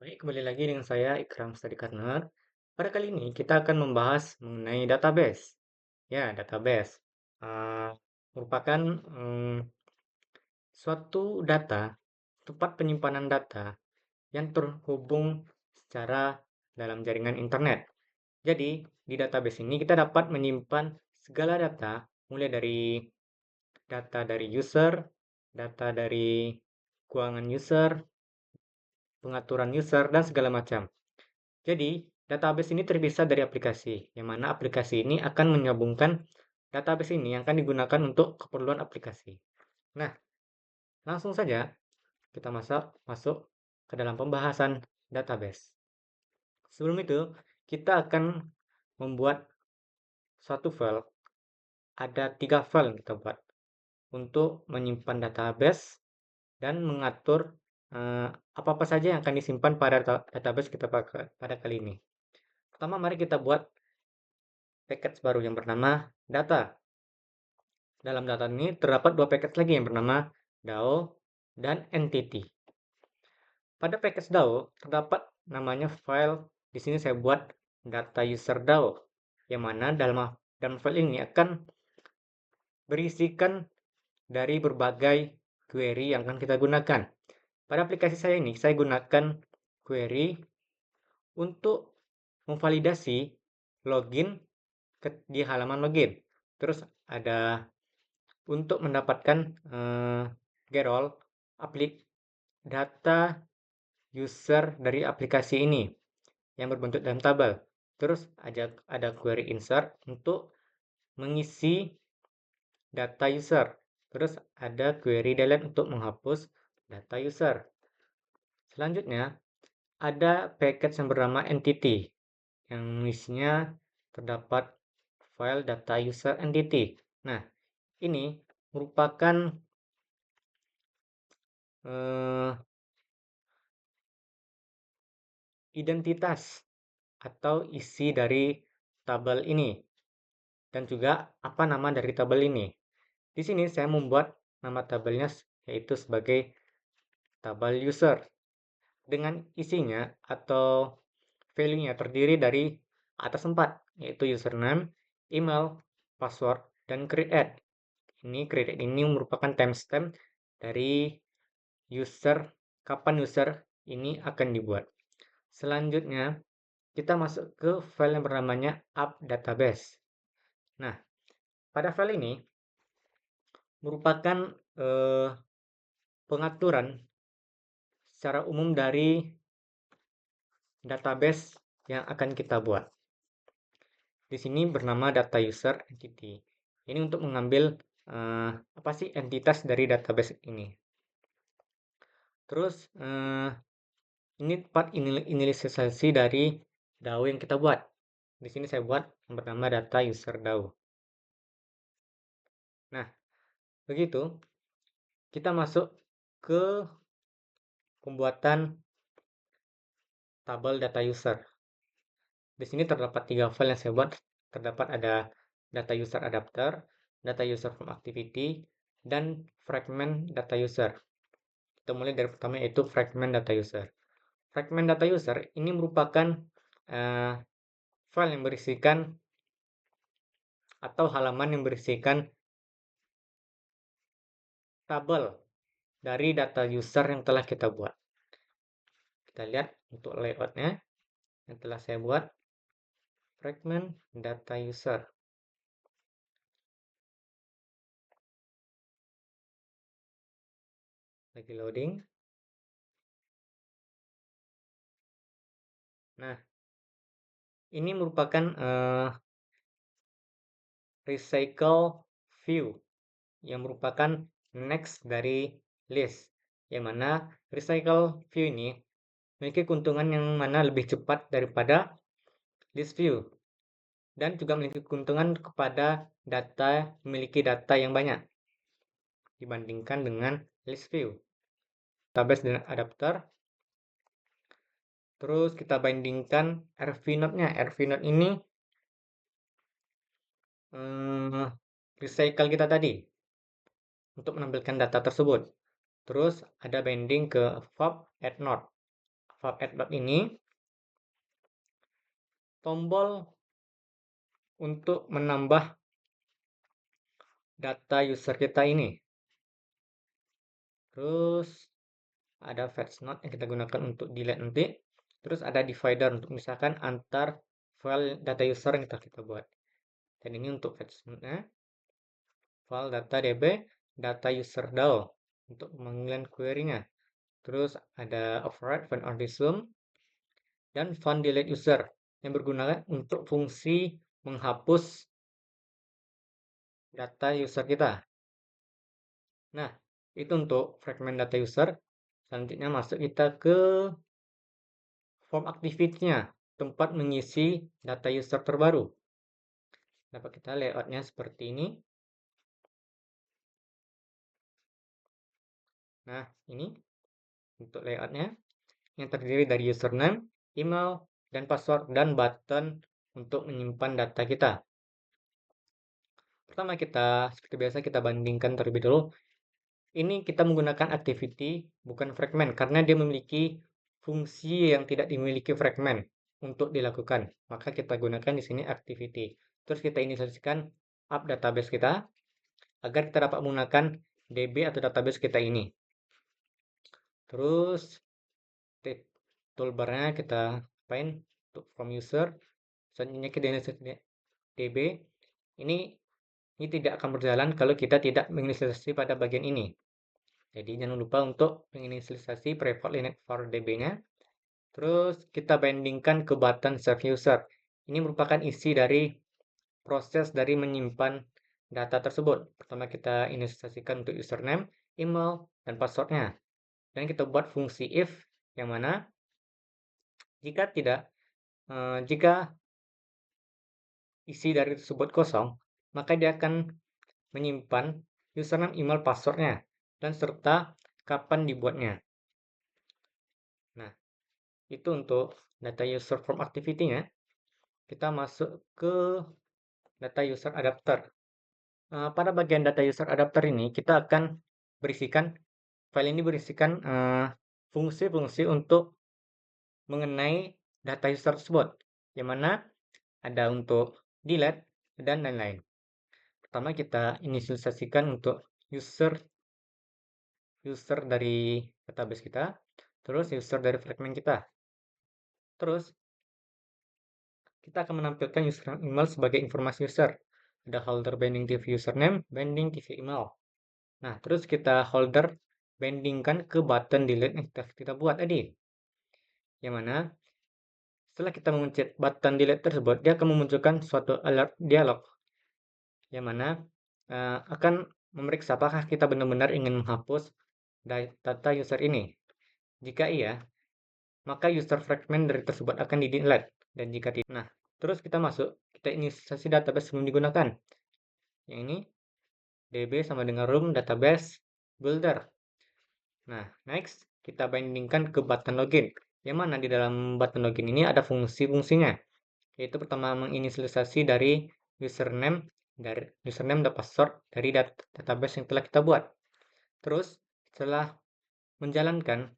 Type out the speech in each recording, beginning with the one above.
Baik, kembali lagi dengan saya Ikram Study Corner. Pada kali ini kita akan membahas mengenai database. Ya, database merupakan suatu data, tempat penyimpanan data yang terhubung secara dalam jaringan internet. Jadi, di database ini kita dapat menyimpan segala data, mulai dari data dari user, data dari keuangan user, pengaturan user, dan segala macam. Jadi, database ini terpisah dari aplikasi, yang mana aplikasi ini akan menyambungkan database ini yang akan digunakan untuk keperluan aplikasi. Nah, langsung saja kita masuk ke dalam pembahasan database. Sebelum itu, kita akan membuat suatu file. Ada 3 file yang kita buat untuk menyimpan database dan mengatur apa-apa saja yang akan disimpan pada database kita pada kali ini. Pertama, mari kita buat package baru yang bernama data. Dalam data ini terdapat 2 package lagi yang bernama DAO dan entity. Pada package DAO terdapat namanya file. Di sini saya buat data user DAO, yang mana dalam file ini akan berisikan dari berbagai query yang akan kita gunakan. Pada aplikasi saya ini, saya gunakan query untuk memvalidasi login di halaman login. Terus ada untuk mendapatkan get all data user dari aplikasi ini yang berbentuk dalam tabel. Terus ada query insert untuk mengisi data user. Terus ada query delete untuk menghapus data user. Selanjutnya, ada package yang bernama entity yang isinya terdapat file data user entity. Nah, ini merupakan identitas atau isi dari tabel ini dan juga apa nama dari tabel ini. Di sini saya membuat nama tabelnya yaitu sebagai tabel user dengan isinya atau value-nya terdiri dari atas 4, yaitu username, email, password, dan create. Create ini merupakan timestamp dari user, kapan user ini akan dibuat. Selanjutnya, kita masuk ke file yang bernamanya app database. Nah, pada file ini merupakan pengaturan secara umum dari database yang akan kita buat. Di sini bernama data user entity. Ini untuk mengambil apa sih entitas dari database ini. Terus ini part inisialisasi dari DAO yang kita buat. Di sini saya buat yang bernama data user DAO. Nah, begitu kita masuk ke pembuatan tabel data user. Di sini terdapat 3 file yang saya buat. Terdapat ada data user adapter, data user from activity, dan fragment data user. Kita mulai dari pertama yaitu fragment data user. Fragment data user ini merupakan file yang berisikan atau halaman yang berisikan tabel dari data user yang telah kita buat. Kita lihat untuk layoutnya yang telah saya buat. Fragment data user. Lagi loading. Nah, ini merupakan recycle view yang merupakan next dari list, yang mana recycle view ini memiliki keuntungan yang mana lebih cepat daripada list view dan juga memiliki keuntungan kepada data memiliki data yang banyak dibandingkan dengan list view. Database dan adapter. Terus kita bandingkan RV node-nya. RV node ini recycle kita tadi untuk menampilkan data tersebut. Terus ada binding ke fob add node. Add bab ini tombol untuk menambah data user kita ini. Terus ada fetch node yang kita gunakan untuk delete nanti. Terus ada divider untuk misalkan antar file data user yang kita buat. Dan ini untuk fetch node-nya. File data db data user DAO untuk pemanggilan query-nya. Terus ada override find on resume dan find delete user yang berguna untuk fungsi menghapus data user kita. Nah, itu untuk fragment data user. Selanjutnya masuk kita ke form activity-nya, tempat mengisi data user terbaru. Dapat kita layout-nya seperti ini. Nah, ini untuk layout-nya yang terdiri dari username, email, dan password, dan button untuk menyimpan data kita. Pertama seperti biasa kita bandingkan terlebih dulu. Ini kita menggunakan activity, bukan fragment, karena dia memiliki fungsi yang tidak dimiliki fragment untuk dilakukan. Maka kita gunakan di sini activity. Terus kita inisialisasikan up database kita, agar kita dapat menggunakan DB atau database kita ini. Terus toolbarnya kita find untuk from user. Selanjutnya kita inisialisasi DB. Ini tidak akan berjalan kalau kita tidak menginisialisasi pada bagian ini. Jadi jangan lupa untuk menginisialisasi private lineage for DB-nya. Terus kita bandingkan ke button save user. Ini merupakan isi dari proses dari menyimpan data tersebut. Pertama kita inisialisasikan untuk username, email, dan passwordnya. Dan kita buat fungsi if yang mana jika isi dari tersebut kosong, maka dia akan menyimpan username, email, passwordnya, dan serta kapan dibuatnya. Nah, itu untuk data user form activity-nya. Kita masuk ke data user adapter. Pada bagian data user adapter ini, kita akan file ini berisikan fungsi-fungsi untuk mengenai data user tersebut, yang mana ada untuk delete dan lain-lain. Pertama kita inisialisasikan untuk user dari database kita, terus user dari fragment kita. Terus kita akan menampilkan username email sebagai informasi user. Ada holder binding TV username, binding TV email. Nah, terus kita holder bandingkan ke button delete yang kita buat tadi. Yang mana setelah kita memencet button delete tersebut, dia akan memunculkan suatu alert dialog. Yang mana akan memeriksa apakah kita benar-benar ingin menghapus data user ini. Jika iya, maka user fragment dari tersebut akan di-delete. Dan jika tidak, nah, terus kita inisialisasi database sebelum digunakan. Yang ini, DB sama dengan room database builder. Nah, next, kita bandingkan ke button login. Yang mana di dalam button login ini ada fungsi-fungsinya. Yaitu pertama menginisialisasi dari username dan password dari database yang telah kita buat. Terus, setelah menjalankan,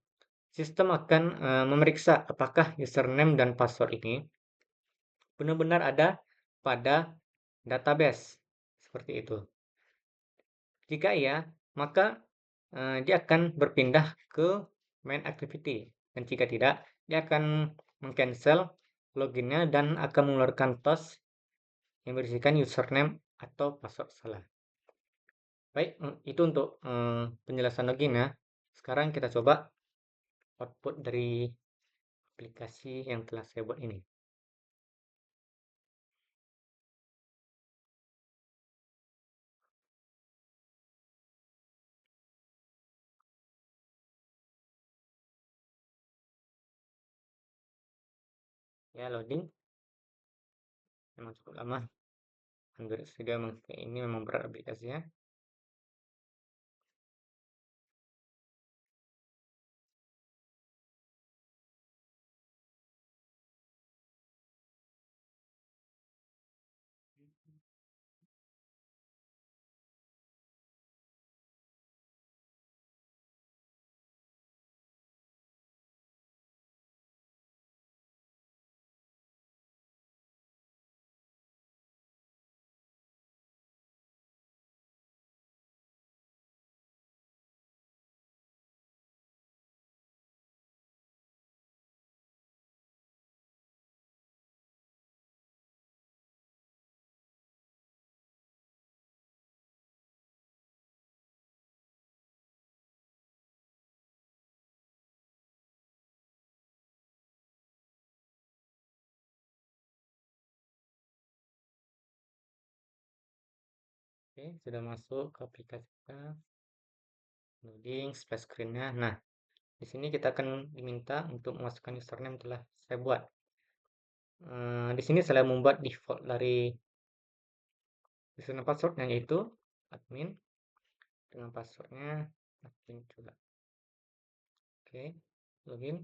sistem akan memeriksa apakah username dan password ini benar-benar ada pada database. Seperti itu. Jika iya, maka dia akan berpindah ke main activity. Dan jika tidak, dia akan meng-cancel loginnya dan akan mengeluarkan task yang berisikan username atau password salah. Baik, itu untuk penjelasan login ya. Sekarang kita coba output dari aplikasi yang telah saya buat ini. Ya, loading. Memang cukup lama. Android Studio ini memang berat aplikasinya. Oke, sudah masuk ke aplikasi kita, loading splash screen-nya. Nah, di sini kita akan diminta untuk memasukkan username telah saya buat. Di sini saya membuat default dari username passwordnya yaitu admin dengan passwordnya admin juga. Oke, login.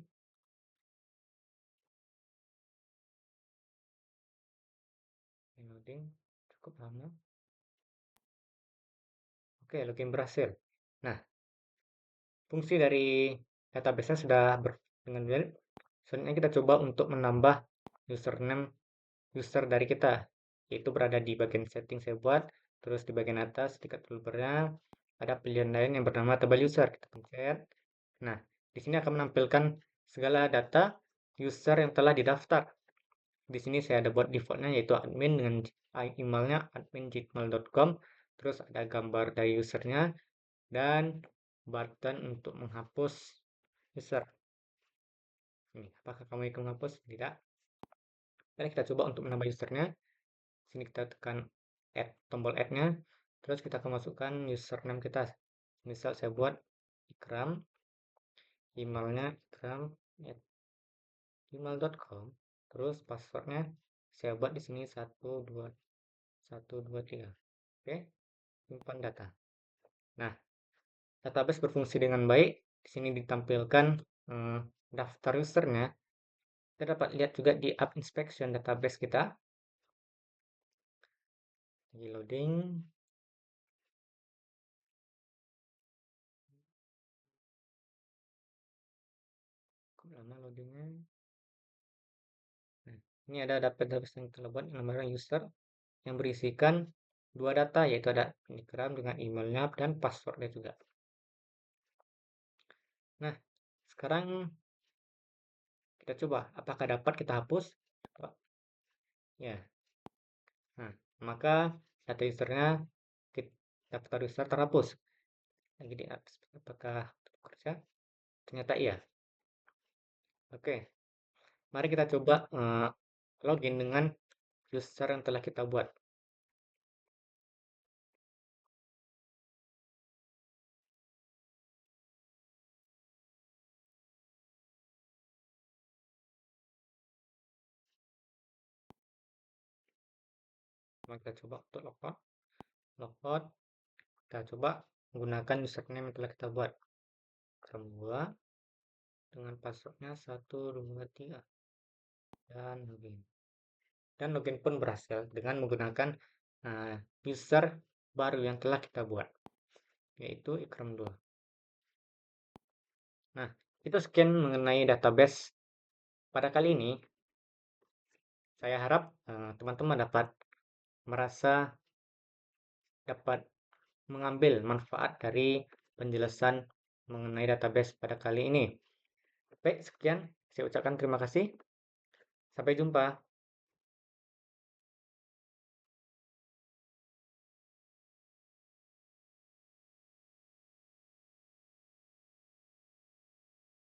Loading cukup lama. Oke, login berhasil. Nah, fungsi dari database-nya sudah dengan baik. Selanjutnya kita coba untuk menambah username user dari kita, yaitu berada di bagian setting saya buat, terus di bagian atas tingkat developer-nya ada pilihan lain yang bernama table user. Kita pencet. Nah, di sini akan menampilkan segala data user yang telah didaftar. Di sini saya ada buat defaultnya yaitu admin dengan emailnya admin@gmail.com, terus ada gambar dari usernya dan button untuk menghapus user. Ini, apakah kamu ingin menghapus? Tidak. Mari kita coba untuk menambah usernya. Sini kita tekan add, tombol add-nya, terus kita akan masukkan username kita. Misal saya buat ikram, emailnya ikram@gmail.com, terus passwordnya saya buat di sini 123. Oke, simpan data. Nah, database berfungsi dengan baik. Di sini ditampilkan daftar usernya. Kita dapat lihat juga di app inspection database kita. Lagi loading. Kok lama loadingnya? Nah, ini ada database yang telah buat yang namanya user yang berisikan dua data, yaitu ada Ikram dengan emailnya dan passwordnya juga. Nah, sekarang kita coba apakah dapat kita hapus. Ya. Nah, maka data usernya, daftar user terhapus. Lagi di atas, apakah bekerja? Ternyata iya. Oke, mari kita coba login dengan user yang telah kita buat. Mari kita coba untuk logout. Kita coba menggunakan username yang telah kita buat. Ikram2 dengan passwordnya 123 dan login. Dan login pun berhasil dengan menggunakan user baru yang telah kita buat, yaitu Ikram2. Nah, itu sekian mengenai database pada kali ini. Saya harap teman-teman dapat merasa dapat mengambil manfaat dari penjelasan mengenai database pada kali ini. Baik, sekian. Saya ucapkan terima kasih. Sampai jumpa.